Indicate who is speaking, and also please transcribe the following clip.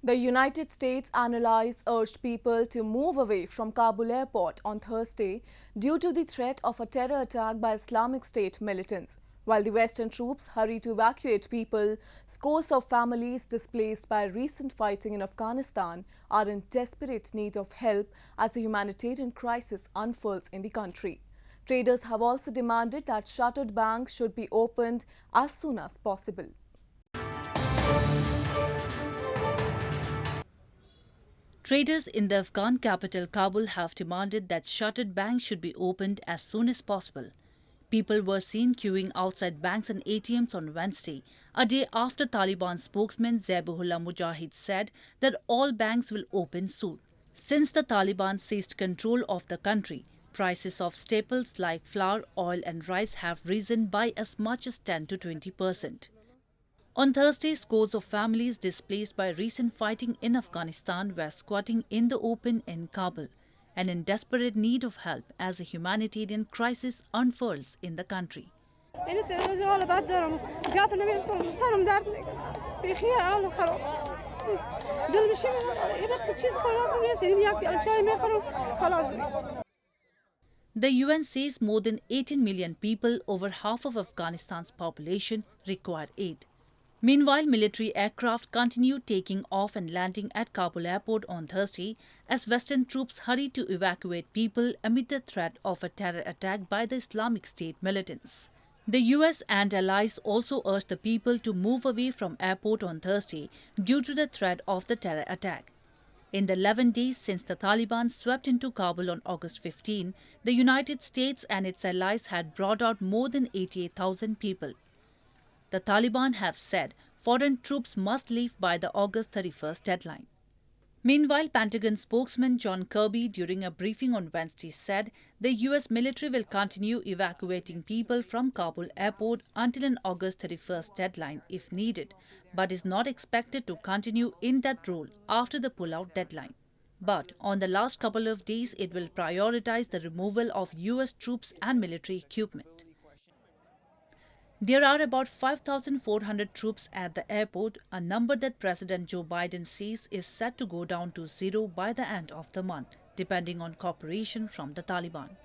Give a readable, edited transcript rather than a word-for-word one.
Speaker 1: The United States allies urged people to move away from Kabul airport on Thursday due to the threat of a terror attack by Islamic State militants. While the Western troops hurry to evacuate people, scores of families displaced by recent fighting in Afghanistan are in desperate need of help as a humanitarian crisis unfurls in the country. Traders have also demanded that shuttered banks should be opened as soon as possible.
Speaker 2: Traders in the Afghan capital Kabul have demanded that shuttered banks should be opened as soon as possible. People were seen queuing outside banks and ATMs on Wednesday, a day after Taliban spokesman Zabihullah Mujahid said that all banks will open soon. Since the Taliban seized control of the country, prices of staples like flour, oil and rice have risen by as much as 10 to 20%. On Thursday, scores of families displaced by recent fighting in Afghanistan were squatting in the open in Kabul and in desperate need of help as a humanitarian crisis unfurls in the country. The UN says more than 18 million people, over half of Afghanistan's population, require aid. Meanwhile, military aircraft continued taking off and landing at Kabul airport on Thursday as Western troops hurried to evacuate people amid the threat of a terror attack by the Islamic State militants. The US and allies also urged the people to move away from airport on Thursday due to the threat of the terror attack. In the 11 days since the Taliban swept into Kabul on August 15, the United States and its allies had brought out more than 88,000 people. The Taliban have said foreign troops must leave by the August 31st deadline. Meanwhile, Pentagon spokesman John Kirby, during a briefing on Wednesday, said the US military will continue evacuating people from Kabul airport until an August 31st deadline if needed, but is not expected to continue in that role after the pullout deadline. But on the last couple of days, it will prioritize the removal of US troops and military equipment. There are about 5,400 troops at the airport, a number that President Joe Biden says is set to go down to zero by the end of the month, depending on cooperation from the Taliban.